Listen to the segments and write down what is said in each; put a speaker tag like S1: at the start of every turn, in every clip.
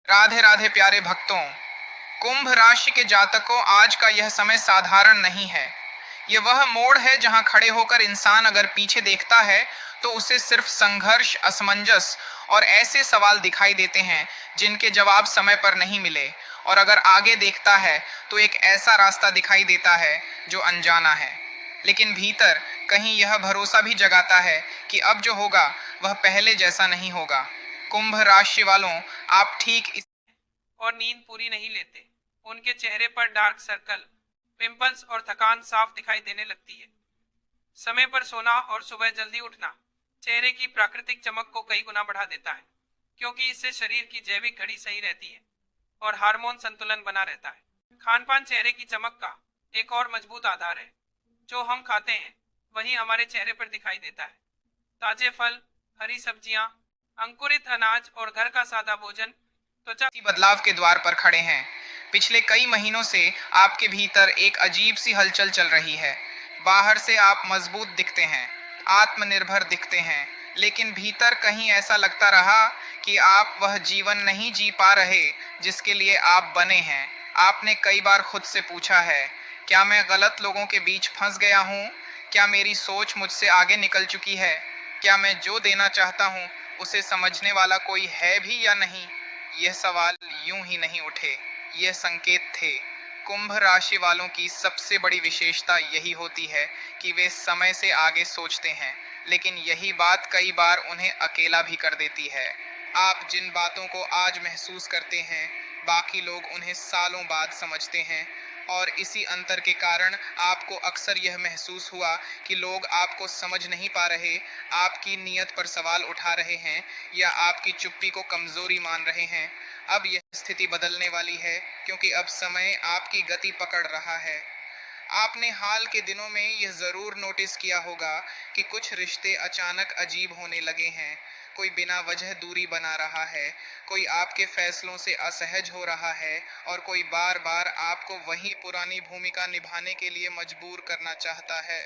S1: राधे राधे प्यारे भक्तों। कुंभ राशि के जातकों, आज का यह समय साधारण नहीं है। ये वह मोड़ है जहां खड़े होकर इंसान अगर पीछे देखता है तो उसे सिर्फ संघर्ष, असमंजस और ऐसे सवाल दिखाई देते हैं जिनके जवाब समय पर नहीं मिले। और अगर आगे देखता है तो एक ऐसा रास्ता दिखाई देता है जो अनजाना है, लेकिन भीतर कहीं यह भरोसा भी जगाता है कि अब जो होगा वह पहले जैसा नहीं होगा। कुंभ राशि वालों, आप ठीक इस
S2: और नींद पूरी नहीं लेते। उनके चेहरे पर डार्क सर्कल, पिंपल्स और थकान साफ दिखाई देने लगती है। समय पर सोना और सुबह जल्दी उठना चेहरे की प्राकृतिक चमक को कई गुना बढ़ा देता है, क्योंकि इससे शरीर की जैविक घड़ी सही रहती है और हार्मोन संतुलन बना रहता है। खान पान चेहरे की चमक का एक और मजबूत आधार है। जो हम खाते हैं वही हमारे चेहरे पर दिखाई देता है। ताजे फल, हरी सब्जियां, अंकुरित अनाज और घर का सादा भोजन त्वचा
S1: बदलाव के द्वार पर खड़े हैं। पिछले कई महीनों से आपके भीतर एक अजीब सी हलचल चल रही है। बाहर से आप मजबूत दिखते हैं, आत्मनिर्भर दिखते हैं, लेकिन भीतर कहीं ऐसा लगता रहा कि आप वह जीवन नहीं जी पा रहे जिसके लिए आप बने हैं। आपने कई बार खुद से पूछा है, क्या मैं गलत लोगों के बीच फंस गया हूँ? क्या मेरी सोच मुझसे आगे निकल चुकी है? क्या मैं जो देना चाहता हूँ उसे समझने वाला कोई है भी या नहीं? यह सवाल यूं ही नहीं उठे, यह संकेत थे। कुंभ राशि वालों की सबसे बड़ी विशेषता यही होती है कि वे समय से आगे सोचते हैं, लेकिन यही बात कई बार उन्हें अकेला भी कर देती है। आप जिन बातों को आज महसूस करते हैं, बाकी लोग उन्हें सालों बाद समझते हैं। और इसी अंतर के कारण आपको अक्सर यह महसूस हुआ कि लोग आपको समझ नहीं पा रहे, आपकी नीयत पर सवाल उठा रहे हैं या आपकी चुप्पी को कमजोरी मान रहे हैं। अब यह स्थिति बदलने वाली है, क्योंकि अब समय आपकी गति पकड़ रहा है। आपने हाल के दिनों में यह जरूर नोटिस किया होगा कि कुछ रिश्ते अचानक अजीब होने लगे हैं। कोई बिना वजह दूरी बना रहा है, कोई आपके फैसलों से असहज हो रहा है, और कोई बार बार आपको वही पुरानी भूमिका निभाने के लिए मजबूर करना चाहता है।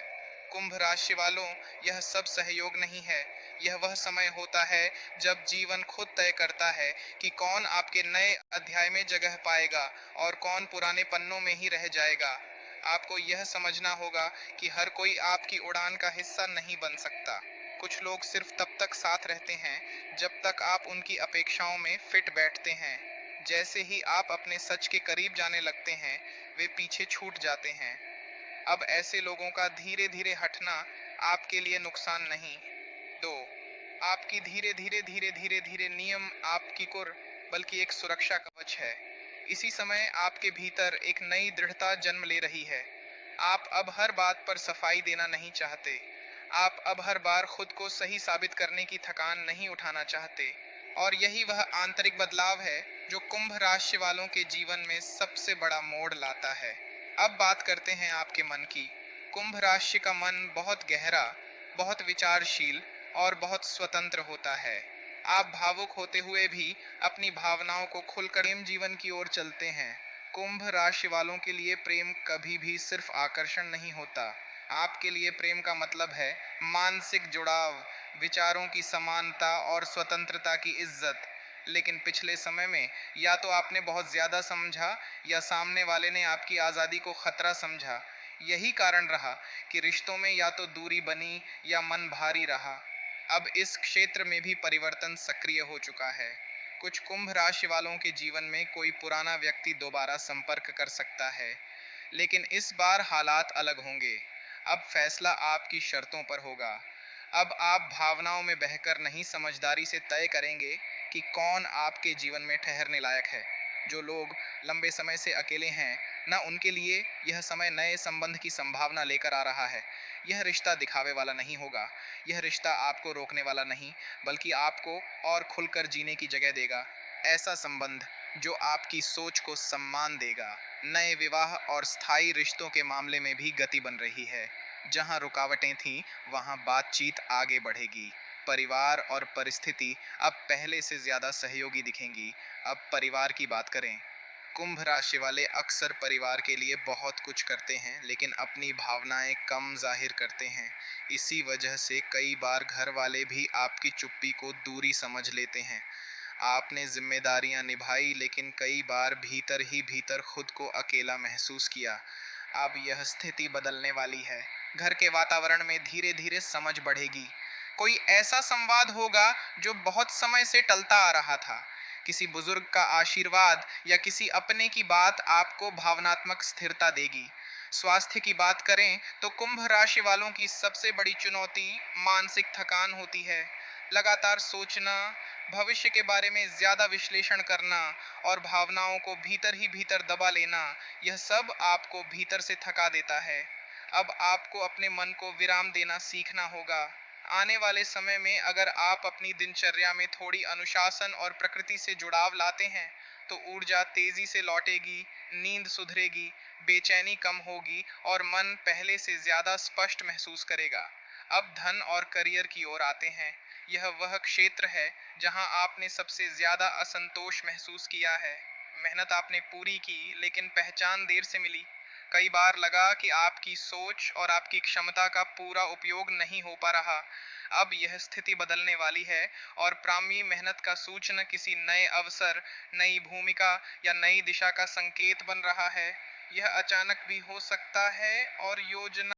S1: कुंभ राशि वालों, यह सब सहयोग नहीं है। यह वह समय होता है जब जीवन खुद तय करता है कि कौन आपके नए अध्याय में जगह पाएगा और कौन पुराने पन्नों में ही रह जाएगा। आपको यह समझना होगा कि हर कोई आपकी उड़ान का हिस्सा नहीं बन सकता। कुछ लोग सिर्फ तब तक साथ रहते हैं जब तक आप उनकी अपेक्षाओं में फिट बैठते हैं। जैसे ही आप अपने सच के करीब जाने लगते हैं, वे पीछे छूट जाते हैं। अब ऐसे लोगों का धीरे धीरे हटना आपके लिए नुकसान नहीं। दो, आपकी धीरे धीरे धीरे धीरे धीरे नियम आपकी कुर बल्कि एक सुरक्षा कवच है। इसी समय आपके भीतर एक नई दृढ़ता जन्म ले रही है। आप अब हर बात पर सफाई देना नहीं चाहते। आप अब हर बार खुद को सही साबित करने की थकान नहीं उठाना चाहते। और यही वह आंतरिक बदलाव है जो कुंभ राशि वालों के जीवन में सबसे बड़ा मोड़ लाता है। अब बात करते हैं आपके मन की। कुंभ राशि का मन बहुत गहरा, बहुत विचारशील और बहुत स्वतंत्र होता है। आप भावुक होते हुए भी अपनी भावनाओं को खुलकर प्रेम जीवन की ओर चलते हैं। कुंभ राशि वालों के लिए प्रेम कभी भी सिर्फ आकर्षण नहीं होता। आपके लिए प्रेम का मतलब है मानसिक जुड़ाव, विचारों की समानता और स्वतंत्रता की इज्जत। लेकिन पिछले समय में या तो आपने बहुत ज्यादा समझा या सामने वाले ने आपकी आज़ादी को खतरा समझा। यही कारण रहा कि रिश्तों में या तो दूरी बनी या मन भारी रहा। अब इस क्षेत्र में भी परिवर्तन सक्रिय हो चुका है। कुछ कुंभ राशि वालों के जीवन में कोई पुराना व्यक्ति दोबारा संपर्क कर सकता है, लेकिन इस बार हालात अलग होंगे। अब फैसला आपकी शर्तों पर होगा। अब आप भावनाओं में बहकर नहीं, समझदारी से तय करेंगे कि कौन आपके जीवन में ठहरने लायक है। जो लोग लंबे समय से अकेले हैं, ना उनके लिए यह समय नए संबंध की संभावना लेकर आ रहा है। यह रिश्ता दिखावे वाला नहीं होगा। यह रिश्ता आपको रोकने वाला नहीं, बल्कि आपको और खुलकर जीने की जगह देगा। ऐसा संबंध जो आपकी सोच को सम्मान देगा। नए विवाह और स्थायी रिश्तों के मामले में भी गति बन रही है। जहां रुकावटें थीं, वहां बातचीत आगे बढ़ेगी। परिवार और परिस्थिति अब पहले से ज्यादा सहयोगी दिखेंगी। अब परिवार की बात करें। कुंभ राशि वाले अक्सर परिवार के लिए बहुत कुछ करते हैं, लेकिन अपनी भावनाएं कम जाहिर करते हैं। इसी वजह से कई बार घर वाले भी आपकी चुप्पी को दूरी समझ लेते हैं। आपने जिम्मेदारियां निभाई, लेकिन कई बार भीतर ही भीतर खुद को अकेला महसूस किया। अब यह स्थिति बदलने वाली है। घर के वातावरण में धीरे धीरे समझ बढ़ेगी। कोई ऐसा संवाद होगा जो बहुत समय से टलता आ रहा था। किसी बुजुर्ग का आशीर्वाद या किसी अपने की बात आपको भावनात्मक स्थिरता देगी। स्वास्थ्य की बात करें तो कुंभ राशि वालों की सबसे बड़ी चुनौती मानसिक थकान होती है। लगातार सोचना, भविष्य के बारे में ज्यादा विश्लेषण करना और भावनाओं को भीतर ही भीतर दबा लेना, यह सब आपको भीतर से थका देता है। अब आपको अपने मन को विराम देना सीखना होगा। आने वाले समय में अगर आप अपनी दिनचर्या में थोड़ी अनुशासन और प्रकृति से जुड़ाव लाते हैं, तो ऊर्जा तेजी से लौटेगी, नींद सुधरेगी, बेचैनी कम होगी और मन पहले से ज्यादा स्पष्ट महसूस करेगा। अब धन और करियर की ओर आते हैं। यह वह क्षेत्र है जहां आपने सबसे ज्यादा असंतोष महसूस किया है। मेहनत आपने पूरी की, लेकिन पहचान देर से मिली। कई बार लगा कि आपकी सोच और आपकी क्षमता का पूरा उपयोग नहीं हो पा रहा। अब यह स्थिति बदलने वाली है और प्रामी मेहनत का सूचना किसी नए अवसर, नई भूमिका या नई दिशा का संकेत बन रहा है। यह अचानक भी हो सकता है और योजना